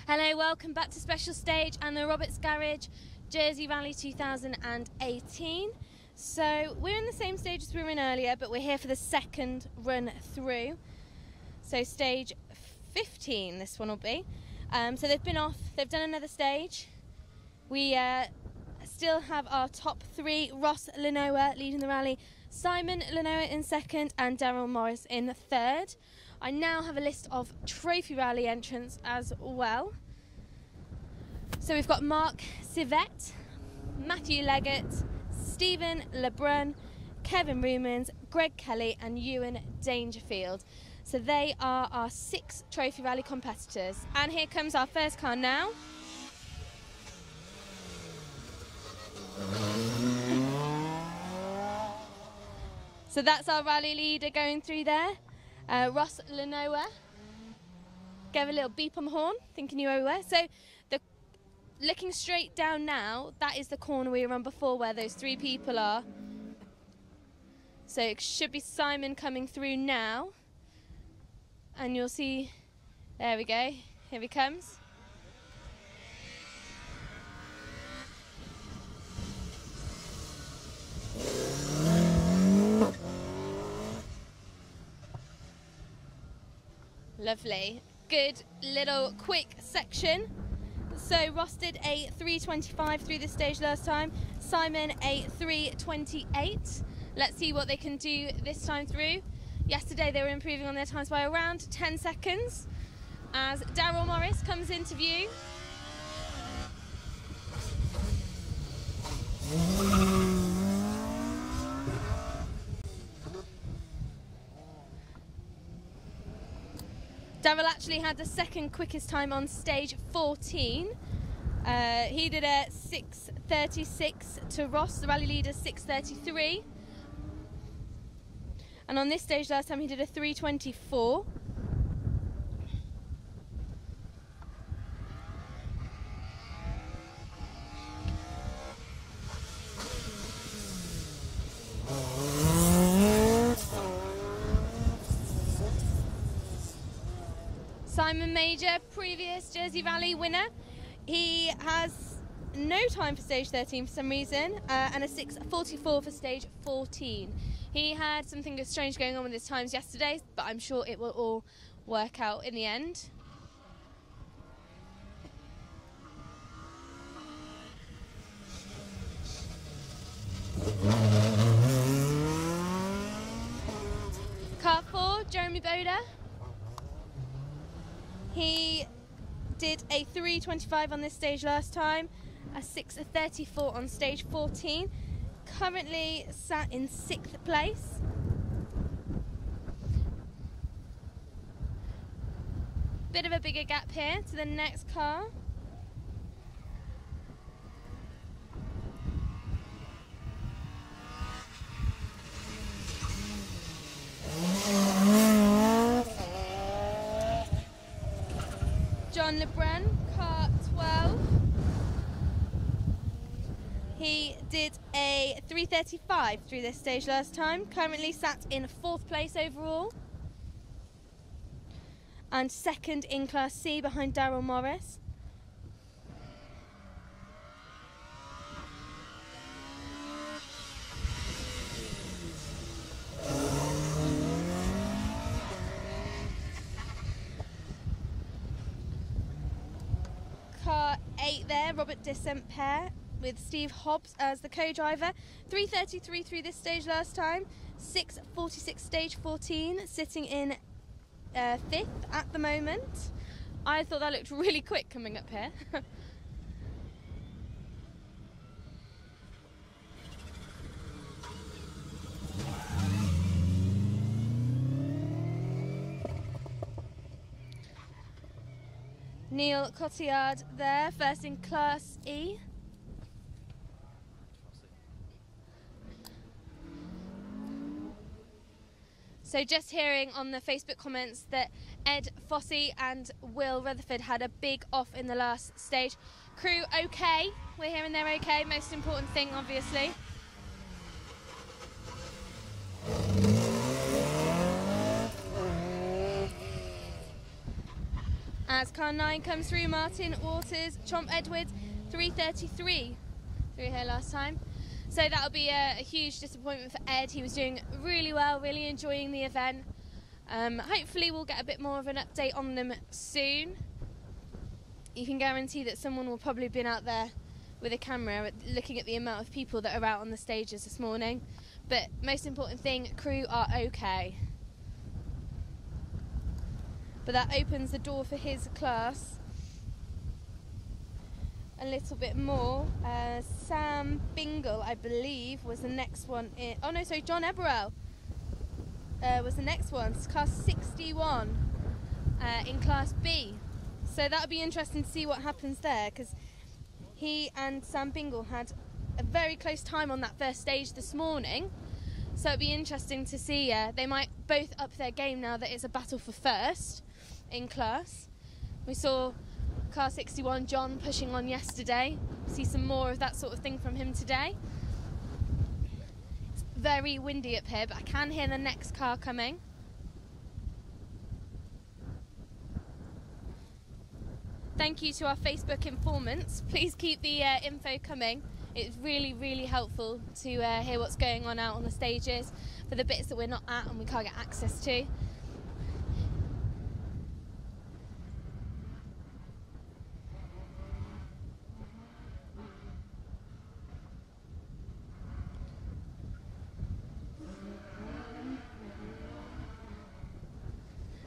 Hello, welcome back to Special Stage and the Roberts Garage Jersey Rally 2018. So we're in the same stage as we were in earlier, but we're here for the second run through. So stage 15 this one will be. So they've been off, they've done another stage. We still have our top three: Ross Lenoa leading the rally, Simon Lenoa in second and Daryl Morris in third. I now have a list of trophy rally entrants as well. So we've got Mark Civette, Matthew Leggett, Stephen Lebrun, Kevin Rumans, Greg Kelly and Ewan Dangerfield. So they are our 6 trophy rally competitors. And here comes our first car now. So that's our rally leader going through there. Ross Lenoa. Gave a little beep on the horn, thinking you were aware. So looking straight down now, that is the corner we were on before where those 3 people are. So it should be Simon coming through now. And you'll see, there we go, here he comes. Lovely. Good little quick section. So Ross did a 3:25 through this stage last time. Simon a 3:28. Let's see what they can do this time through. Yesterday they were improving on their times by around 10 seconds. As Daryl Morris comes into view. Daryl actually had the second quickest time on stage 14. He did a 6:36 to Ross, the rally leader 6:33. And on this stage last time he did a 3:24. Simon Major, previous Jersey Rally winner. He has no time for stage 13 for some reason, and a 6:44 for stage 14. He had something strange going on with his times yesterday, but I'm sure it will all work out in the end. Car 4, Jeremy Boda. He did a 3:25 on this stage last time, a 6:34 on stage 14. Currently sat in 6th place. Bit of a bigger gap here to the next car. John Lebrun, car 12. He did a 3:35 through this stage last time. Currently sat in 4th place overall. And 2nd in Class C behind Daryl Morris. Car 8 there, Robert de St. Pierre with Steve Hobbs as the co-driver. 3:33 through this stage last time, 6:46 stage 14, sitting in 5th at the moment. I thought that looked really quick coming up here. Neil Cotillard there, first in Class E. So just hearing on the Facebook comments that Ed Fossey and Will Rutherford had a big off in the last stage. Crew okay, we're hearing they're okay, most important thing obviously. as car 9 comes through. Martin Waters, Chomp Edwards, 3:33 through here last time. So that'll be a huge disappointment for Ed. He was doing really well, really enjoying the event. Hopefully we'll get a bit more of an update on them soon. You can guarantee that someone will probably have been out there with a camera looking at the amount of people that are out on the stages this morning. But most important thing, crew are okay. But that opens the door for his class a little bit more. Sam Bingle, I believe, was the next one in. Oh no, sorry, John Eberell was the next one. It's class 61 in class B. So that'll be interesting to see what happens there, because he and Sam Bingle had a very close time on that first stage this morning. So it'll be interesting to see. They might both up their game now that it's a battle for first in class. We saw car 61 John pushing on yesterday. See some more of that sort of thing from him today. It's very windy up here, but I can hear the next car coming. Thank you to our Facebook informants. Please keep the info coming. It's really, really helpful to hear what's going on out on the stages for the bits that we're not at and we can't get access to.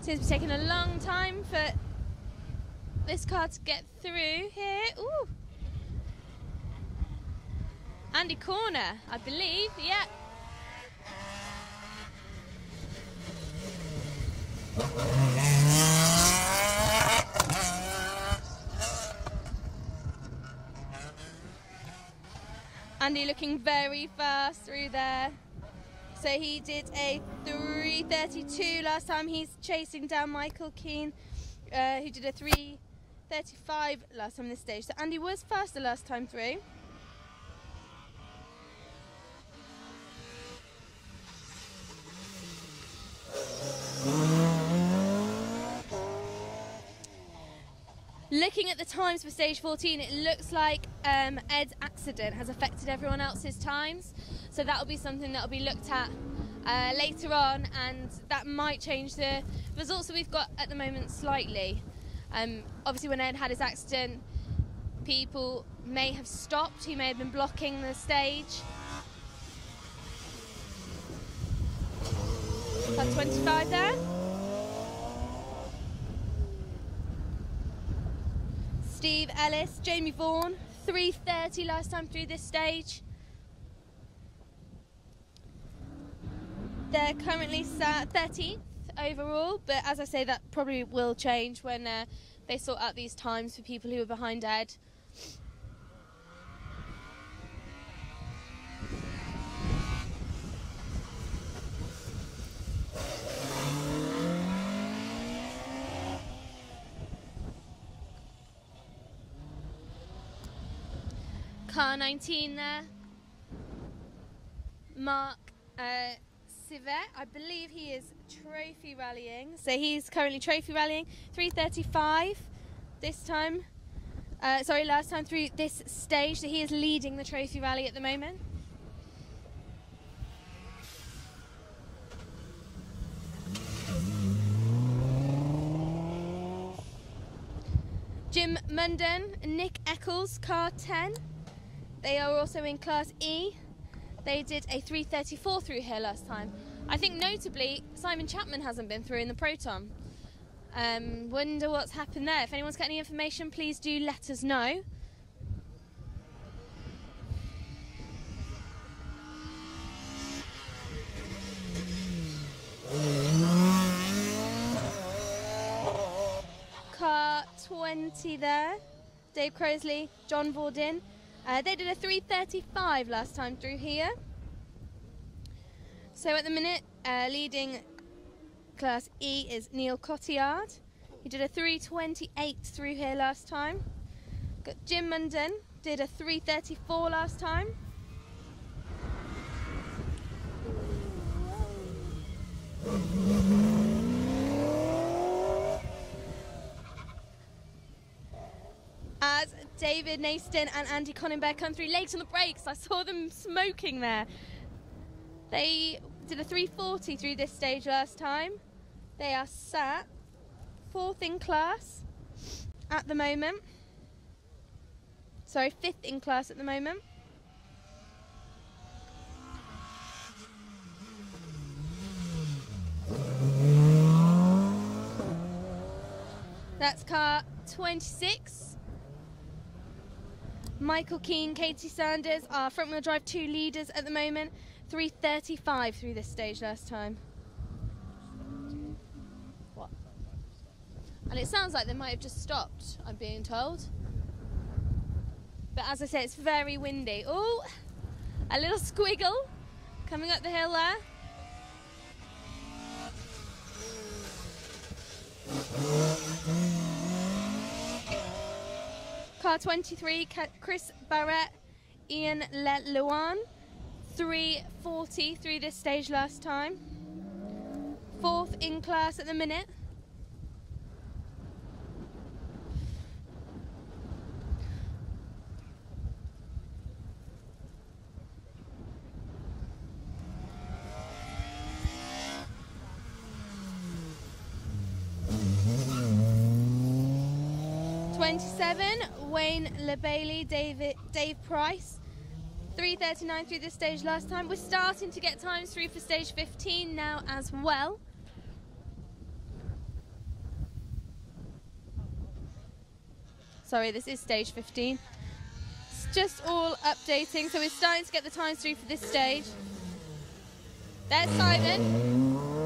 Seems to be taking a long time for this car to get through here. Ooh. Andy Corner, I believe, yeah. Andy looking very fast through there. So he did a 3:32 last time. He's chasing down Michael Keane, who did a 3:35 last time on this stage. So Andy was faster last time through. Looking at the times for stage 14, it looks like Ed's accident has affected everyone else's times. So that'll be something that'll be looked at later on, and that might change the results that we've got at the moment slightly. Obviously when Ed had his accident, people may have stopped, he may have been blocking the stage. Car 25 there. Steve Ellis, Jamie Vaughan, 3:30 last time through this stage. They're currently sat 13th overall, but as I say, that probably will change when they sort out these times for people who are behind Ed. Car 19 there. Mark Civet, I believe he is trophy rallying. So he's currently trophy rallying, 3:35 this time. Sorry, last time through this stage. So he is leading the trophy rally at the moment. Jim Munden, Nick Eccles, car 10. They are also in class E. They did a 3:34 through here last time. I think notably Simon Chapman hasn't been through in the Proton. Wonder what's happened there. If anyone's got any information, please do let us know. Car 20 there. Dave Crosley, John Vordin. They did a 3:35 last time through here. So at the minute, leading class E is Neil Cotillard. He did a 3:28 through here last time. Got Jim Munden, did a 3:34 last time. David Naston and Andy Conenberg come through late on the brakes. I saw them smoking there. They did a 340 through this stage last time. They are sat 4th in class at the moment. Sorry, 5th in class at the moment. That's car 26. Michael Keane, Katie Sanders are front-wheel drive 2 leaders at the moment. 3:35 through this stage last time. What? And it sounds like they might have just stopped, I'm being told. But as I say, it's very windy. Oh, a little squiggle coming up the hill there. Car 23, Chris Barrett, Ian Lewan, 340 through this stage last time. 4th in class at the minute. Wayne LeBailey, Dave Price, 3:39 through this stage last time. We're starting to get times through for stage 15 now as well. Sorry, this is stage 15. It's just all updating, so we're starting to get the times through for this stage. There's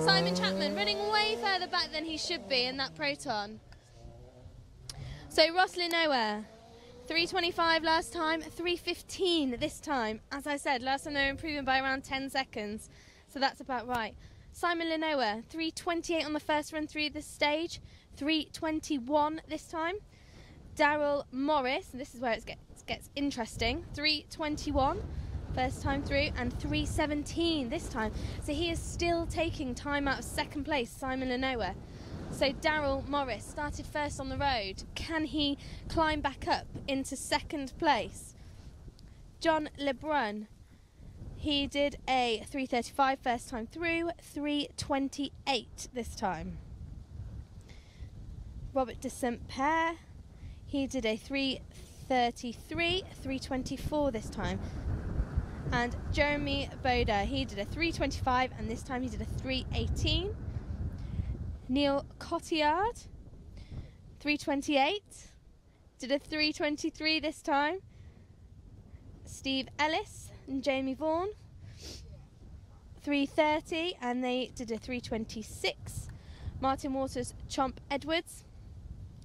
Simon Chapman, running way further back than he should be in that Proton. So Ross Lenoir, 3:25 last time, 3:15 this time. As I said, last time they were improving by around 10 seconds, so that's about right. Simon Lenoir, 3:28 on the first run through this stage, 3:21 this time. Daryl Morris, and this is where it gets interesting, 3:21 first time through, and 3:17 this time. So he is still taking time out of second place, Simon Lenoir. So Daryl Morris started first on the road. Can he climb back up into second place? John Lebrun, he did a 3:35 first time through, 3:28 this time. Robert de Saint-Père, he did a 3:33, 3:24 this time. And Jeremy Boda, he did a 3:25 and this time he did a 3:18. Neil Cotillard, 3:28, did a 3:23 this time. Steve Ellis and Jamie Vaughan, 3:30, and they did a 3:26. Martin Waters, Chomp Edwards,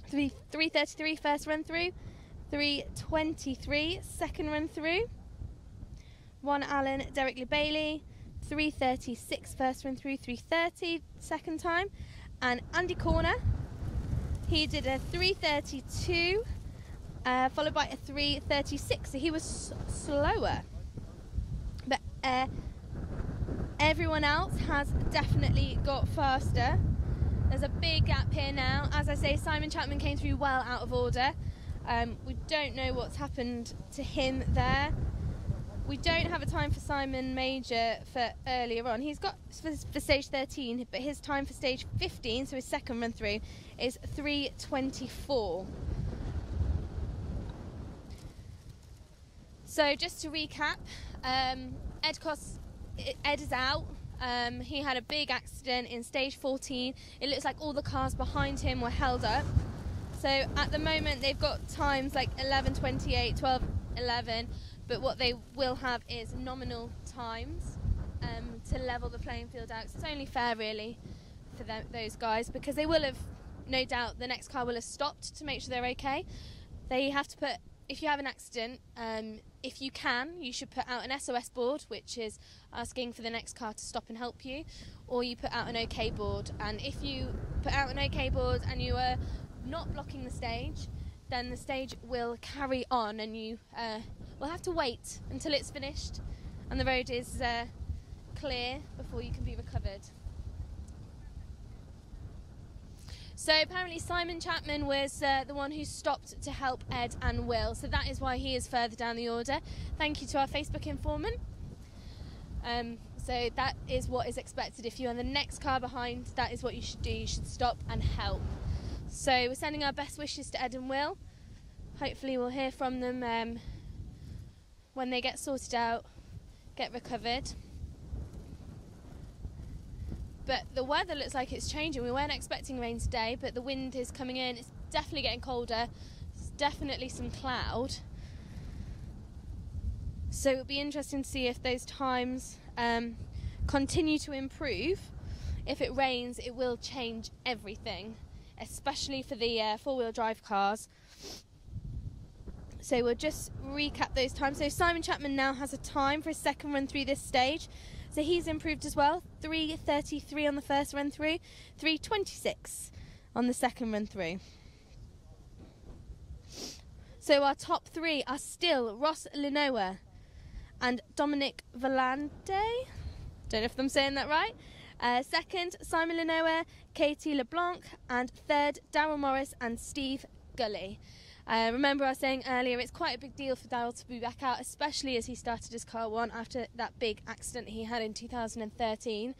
3:33 first run through, 3:23 second run through. Ron Allen, Derek Lee Bailey, 3:36 first run through, 3:30 second time. And Andy Corner, he did a 3:32, followed by a 3:36. So he was slower. But everyone else has definitely got faster. There's a big gap here now. As I say, Simon Chapman came through well out of order. We don't know what's happened to him there. We don't have a time for Simon Major for earlier on. He's got for stage 13, but his time for stage 15, so his second run through, is 3:24. So just to recap, Ed is out. He had a big accident in stage 14. It looks like all the cars behind him were held up. So at the moment they've got times like 11:28, 12:11. But what they will have is nominal times to level the playing field out. So it's only fair, really, for those guys, because they will have, no doubt, the next car will have stopped to make sure they're okay. They have to put, if you have an accident, if you can, you should put out an SOS board, which is asking for the next car to stop and help you, or you put out an OK board. And if you put out an OK board and you are not blocking the stage, then the stage will carry on and you will have to wait until it's finished and the road is clear before you can be recovered. So apparently Simon Chapman was the one who stopped to help Ed and Will, so that is why he is further down the order. Thank you to our Facebook informant. So that is what is expected. If you're in the next car behind, that is what you should do. You should stop and help. So we're sending our best wishes to Ed and Will. Hopefully we'll hear from them when they get sorted out, get recovered. But the weather looks like it's changing. We weren't expecting rain today, but the wind is coming in. It's definitely getting colder. There's definitely some cloud. So it'll be interesting to see if those times continue to improve. If it rains, it will change everything, especially for the four-wheel drive cars. So we'll just recap those times. So Simon Chapman now has a time for his second run through this stage. So he's improved as well. 3:33 on the first run through, 3:26 on the second run through. So our top three are still Ross Lenoir and Dominic Valente. Don't know if I'm saying that right. Second, Simon Lenoir, Katie LeBlanc, and third, Daryl Morris and Steve Gully. Remember I was saying earlier, it's quite a big deal for Daryl to be back out, especially as he started his car one after that big accident he had in 2013.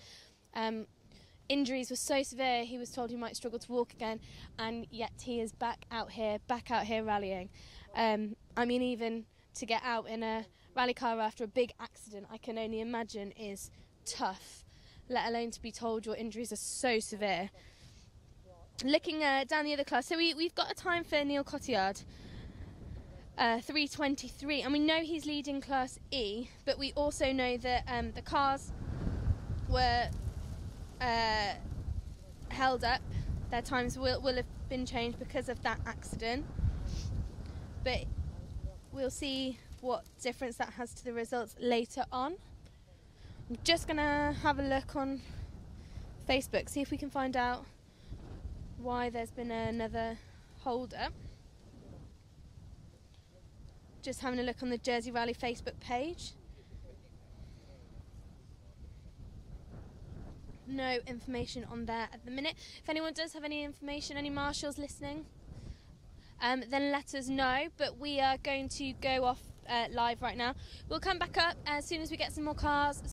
Injuries were so severe, he was told he might struggle to walk again, and yet he is back out here rallying. I mean, even to get out in a rally car after a big accident, I can only imagine is tough, let alone to be told your injuries are so severe. Looking down the other class, so we've got a time for Neil Cotillard, 3:23, and we know he's leading Class E, but we also know that the cars were held up. Their times will have been changed because of that accident, but we'll see what difference that has to the results later on. I'm just going to have a look on Facebook, see if we can find out why there's been another hold up. Just having a look on the Jersey Rally Facebook page. No information on there at the minute. If anyone does have any information, any marshals listening, then let us know. But we are going to go off live right now. We'll come back up as soon as we get some more cars.